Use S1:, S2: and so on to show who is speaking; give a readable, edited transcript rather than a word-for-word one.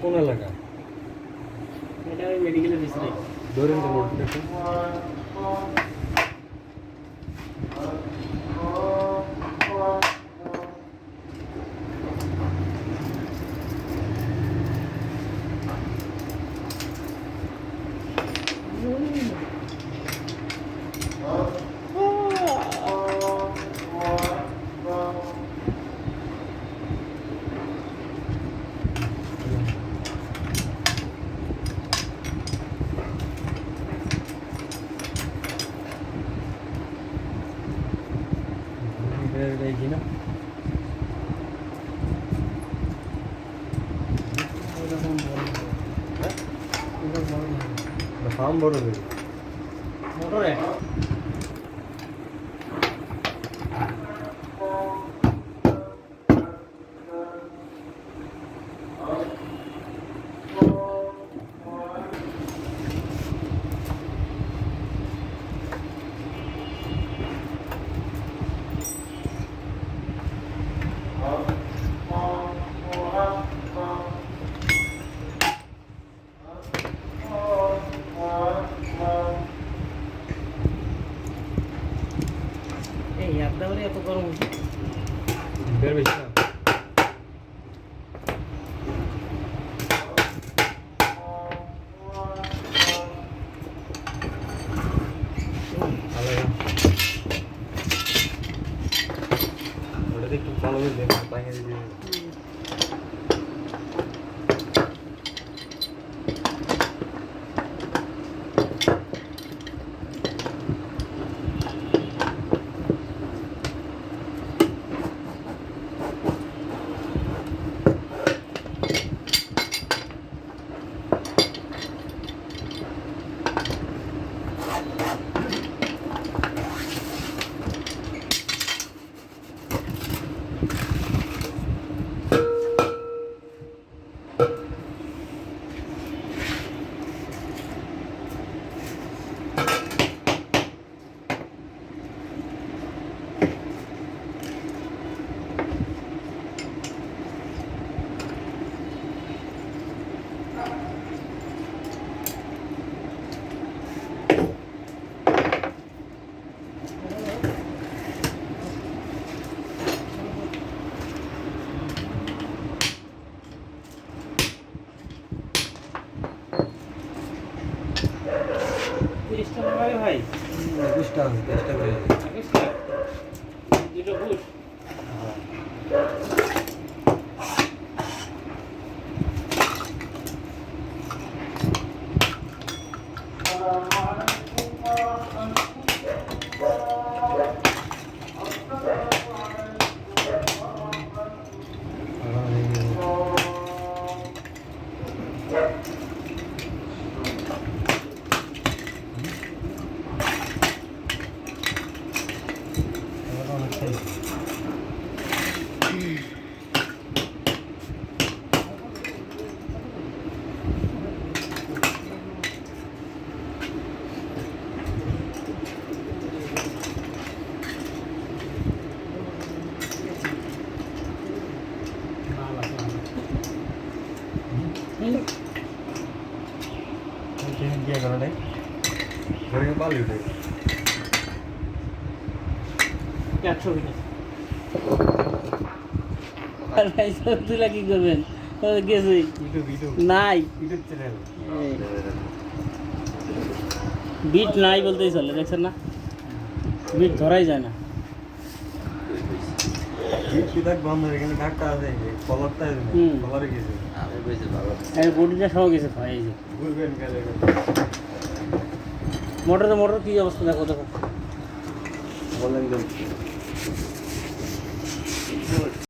S1: কোন এলাকা?
S2: এটা ওই মেডিকেলের ভিতরে।
S1: ধরেন তো মোটর দেখুন। দেখি না ফার্ম বড়
S2: মোটরে এই একদমই এত গরম
S1: বের বেশি না ওটা একটু ভালো হয়ে যায় বাইরে দিয়ে
S2: ভাই
S1: 21টা 22টা করে
S2: দুটো বুট
S1: क्या करना है घरे में पाली उठे
S2: क्या ছবি আর ভাই সবগুলা কি করবেন ও গেছে নাই
S1: ইউটিউব চ্যানেল
S2: বিট নাই বলতেই চলে দেখছেন না বিট ধরাই যায় না
S1: বিট বিদাক বন্ধ হয়ে গেলে ঢাকা আছে কলারটা কলারে গেছে আমি বেশি ভালো
S2: এই বডিটা সহ গেছে ভাই এই যে
S1: ঘুরবেন গেলে
S2: মোটর কি অবস্থা দেখো
S1: বলেন